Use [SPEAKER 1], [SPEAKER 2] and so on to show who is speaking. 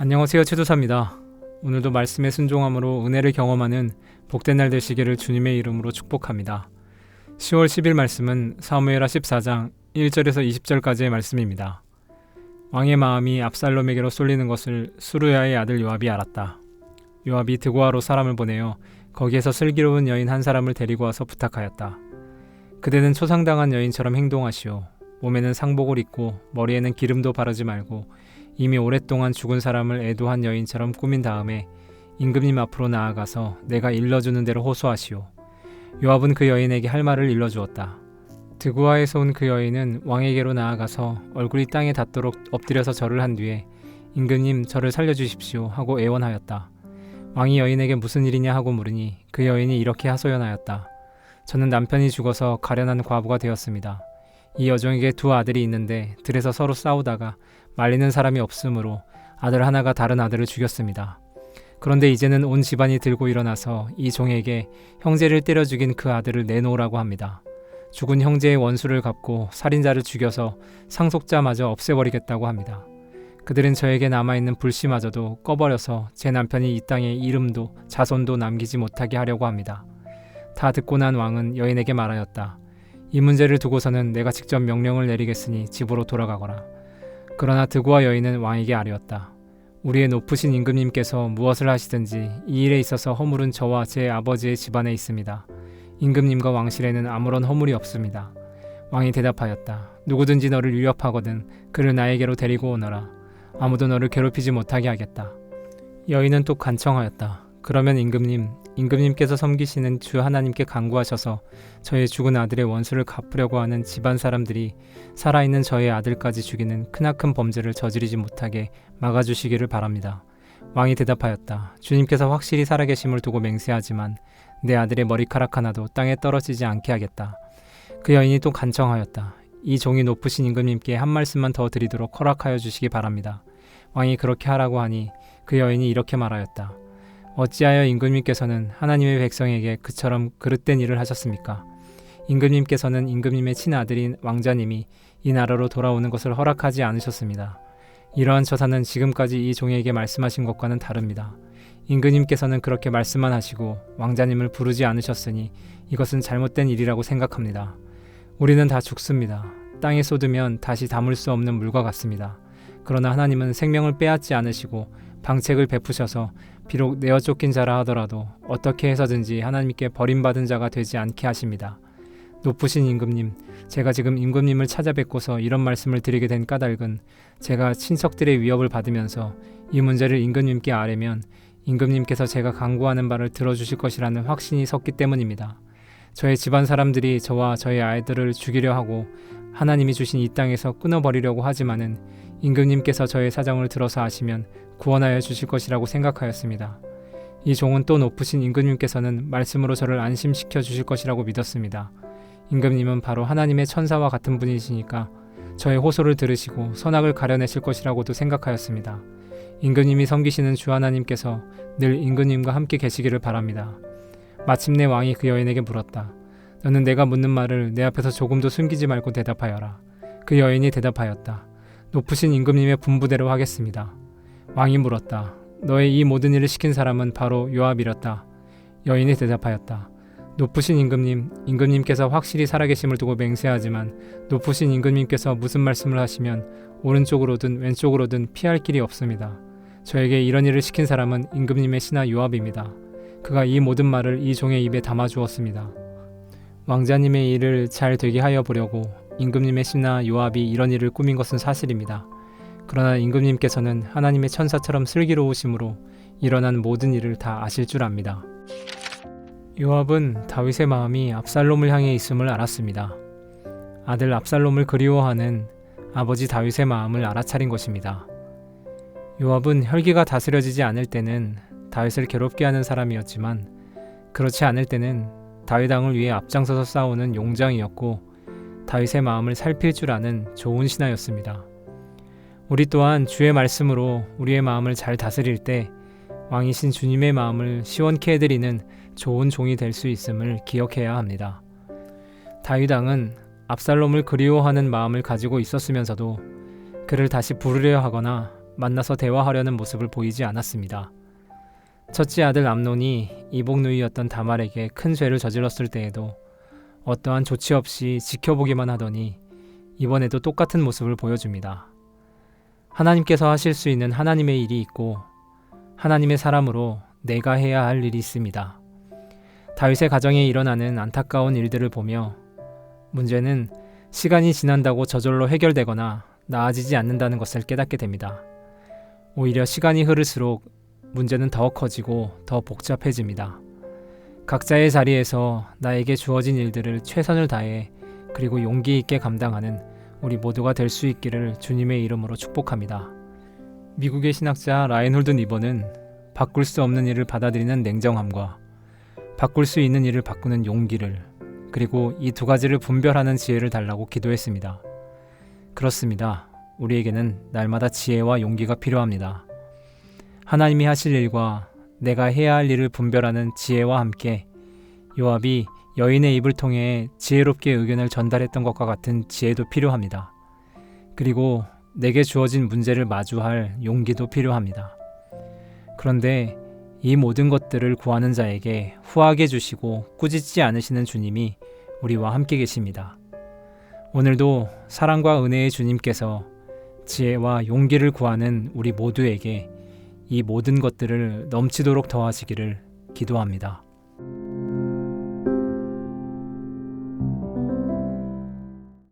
[SPEAKER 1] 안녕하세요, 최도사입니다. 오늘도 말씀의 순종함으로 은혜를 경험하는 복된 날 되시기를 주님의 이름으로 축복합니다. 10월 10일 말씀은 사무엘하 14장 1절에서 20절까지의 말씀입니다. 왕의 마음이 압살롬에게로 쏠리는 것을 수르야의 아들 요압이 알았다. 요압이 드고아로 사람을 보내어 거기에서 슬기로운 여인 한 사람을 데리고 와서 부탁하였다. 그대는 초상당한 여인처럼 행동하시오. 몸에는 상복을 입고 머리에는 기름도 바르지 말고 이미 오랫동안 죽은 사람을 애도한 여인처럼 꾸민 다음에 임금님 앞으로 나아가서 내가 일러주는 대로 호소하시오. 요압은 그 여인에게 할 말을 일러주었다. 드고아에서 온 그 여인은 왕에게로 나아가서 얼굴이 땅에 닿도록 엎드려서 절을 한 뒤에 임금님 저를 살려주십시오 하고 애원하였다. 왕이 여인에게 무슨 일이냐 하고 물으니 그 여인이 이렇게 하소연하였다. 저는 남편이 죽어서 가련한 과부가 되었습니다. 이 여종에게 두 아들이 있는데 들에서 서로 싸우다가 말리는 사람이 없으므로 아들 하나가 다른 아들을 죽였습니다. 그런데 이제는 온 집안이 들고 일어나서 이 종에게 형제를 때려 죽인 그 아들을 내놓으라고 합니다. 죽은 형제의 원수를 갚고 살인자를 죽여서 상속자마저 없애버리겠다고 합니다. 그들은 저에게 남아있는 불씨마저도 꺼버려서 제 남편이 이 땅에 이름도 자손도 남기지 못하게 하려고 합니다. 다 듣고 난 왕은 여인에게 말하였다. 이 문제를 두고서는 내가 직접 명령을 내리겠으니 집으로 돌아가거라. 그러나 드고아 여인은 왕에게 아뢰었다. 우리의 높으신 임금님께서 무엇을 하시든지 이 일에 있어서 허물은 저와 제 아버지의 집안에 있습니다. 임금님과 왕실에는 아무런 허물이 없습니다. 왕이 대답하였다. 누구든지 너를 위협하거든 그를 나에게로 데리고 오너라. 아무도 너를 괴롭히지 못하게 하겠다. 여인은 또 간청하였다. 그러면 임금님께서 섬기시는 주 하나님께 간구하셔서 저의 죽은 아들의 원수를 갚으려고 하는 집안 사람들이 살아있는 저의 아들까지 죽이는 크나큰 범죄를 저지르지 못하게 막아주시기를 바랍니다. 왕이 대답하였다. 주님께서 확실히 살아계심을 두고 맹세하지만 내 아들의 머리카락 하나도 땅에 떨어지지 않게 하겠다. 그 여인이 또 간청하였다. 이 종이 높으신 임금님께 한 말씀만 더 드리도록 허락하여 주시기 바랍니다. 왕이 그렇게 하라고 하니 그 여인이 이렇게 말하였다. 어찌하여 임금님께서는 하나님의 백성에게 그처럼 그릇된 일을 하셨습니까? 임금님께서는 임금님의 친아들인 왕자님이 이 나라로 돌아오는 것을 허락하지 않으셨습니다. 이러한 처사는 지금까지 이 종에게 말씀하신 것과는 다릅니다. 임금님께서는 그렇게 말씀만 하시고 왕자님을 부르지 않으셨으니 이것은 잘못된 일이라고 생각합니다. 우리는 다 죽습니다. 땅에 쏟으면 다시 담을 수 없는 물과 같습니다. 그러나 하나님은 생명을 빼앗지 않으시고 방책을 베푸셔서 비록 내어 쫓긴 자라 하더라도 어떻게 해서든지 하나님께 버림받은 자가 되지 않게 하십니다. 높으신 임금님, 제가 지금 임금님을 찾아뵙고서 이런 말씀을 드리게 된 까닭은 제가 친척들의 위협을 받으면서 이 문제를 임금님께 아뢰면 임금님께서 제가 간구하는 바를 들어주실 것이라는 확신이 섰기 때문입니다. 저의 집안 사람들이 저와 저의 아이들을 죽이려 하고 하나님이 주신 이 땅에서 끊어버리려고 하지만은 임금님께서 저의 사정을 들어서 아시면 구원하여 주실 것이라고 생각하였습니다. 이 종은 또 높으신 임금님께서는 말씀으로 저를 안심시켜 주실 것이라고 믿었습니다. 임금님은 바로 하나님의 천사와 같은 분이시니까 저의 호소를 들으시고 선악을 가려내실 것이라고도 생각하였습니다. 임금님이 섬기시는 주 하나님께서 늘 임금님과 함께 계시기를 바랍니다. 마침내 왕이 그 여인에게 물었다. 너는 내가 묻는 말을 내 앞에서 조금도 숨기지 말고 대답하여라. 그 여인이 대답하였다. 높으신 임금님의 분부대로 하겠습니다. 왕이 물었다. 너의 이 모든 일을 시킨 사람은 바로 요압이었다. 여인이 대답하였다. 높으신 임금님께서 확실히 살아계심을 두고 맹세하지만 높으신 임금님께서 무슨 말씀을 하시면 오른쪽으로든 왼쪽으로든 피할 길이 없습니다. 저에게 이런 일을 시킨 사람은 임금님의 신하 요압입니다. 그가 이 모든 말을 이 종의 입에 담아주었습니다. 왕자님의 일을 잘 되게 하여 보려고 임금님의 신하 요압이 이런 일을 꾸민 것은 사실입니다. 그러나 임금님께서는 하나님의 천사처럼 슬기로우심으로 일어난 모든 일을 다 아실 줄 압니다. 요압은 다윗의 마음이 압살롬을 향해 있음을 알았습니다. 아들 압살롬을 그리워하는 아버지 다윗의 마음을 알아차린 것입니다. 요압은 혈기가 다스려지지 않을 때는 다윗을 괴롭게 하는 사람이었지만 그렇지 않을 때는 다윗 왕을 위해 앞장서서 싸우는 용장이었고 다윗의 마음을 살필 줄 아는 좋은 신하였습니다. 우리 또한 주의 말씀으로 우리의 마음을 잘 다스릴 때 왕이신 주님의 마음을 시원케 해드리는 좋은 종이 될 수 있음을 기억해야 합니다. 다윗 왕은 압살롬을 그리워하는 마음을 가지고 있었으면서도 그를 다시 부르려 하거나 만나서 대화하려는 모습을 보이지 않았습니다. 첫째 아들 암논이 이복누이였던 다말에게 큰 죄를 저질렀을 때에도 어떠한 조치 없이 지켜보기만 하더니 이번에도 똑같은 모습을 보여줍니다. 하나님께서 하실 수 있는 하나님의 일이 있고 하나님의 사람으로 내가 해야 할 일이 있습니다. 다윗의 가정에 일어나는 안타까운 일들을 보며 문제는 시간이 지난다고 저절로 해결되거나 나아지지 않는다는 것을 깨닫게 됩니다. 오히려 시간이 흐를수록 문제는 더 커지고 더 복잡해집니다. 각자의 자리에서 나에게 주어진 일들을 최선을 다해 그리고 용기 있게 감당하는 우리 모두가 될 수 있기를 주님의 이름으로 축복합니다. 미국의 신학자 라인홀드 니버는 바꿀 수 없는 일을 받아들이는 냉정함과 바꿀 수 있는 일을 바꾸는 용기를 그리고 이 두 가지를 분별하는 지혜를 달라고 기도했습니다. 그렇습니다. 우리에게는 날마다 지혜와 용기가 필요합니다. 하나님이 하실 일과 내가 해야 할 일을 분별하는 지혜와 함께 요압이 여인의 입을 통해 지혜롭게 의견을 전달했던 것과 같은 지혜도 필요합니다. 그리고 내게 주어진 문제를 마주할 용기도 필요합니다. 그런데 이 모든 것들을 구하는 자에게 후하게 주시고 꾸짖지 않으시는 주님이 우리와 함께 계십니다. 오늘도 사랑과 은혜의 주님께서 지혜와 용기를 구하는 우리 모두에게 이 모든 것들을 넘치도록 더하시기를 기도합니다.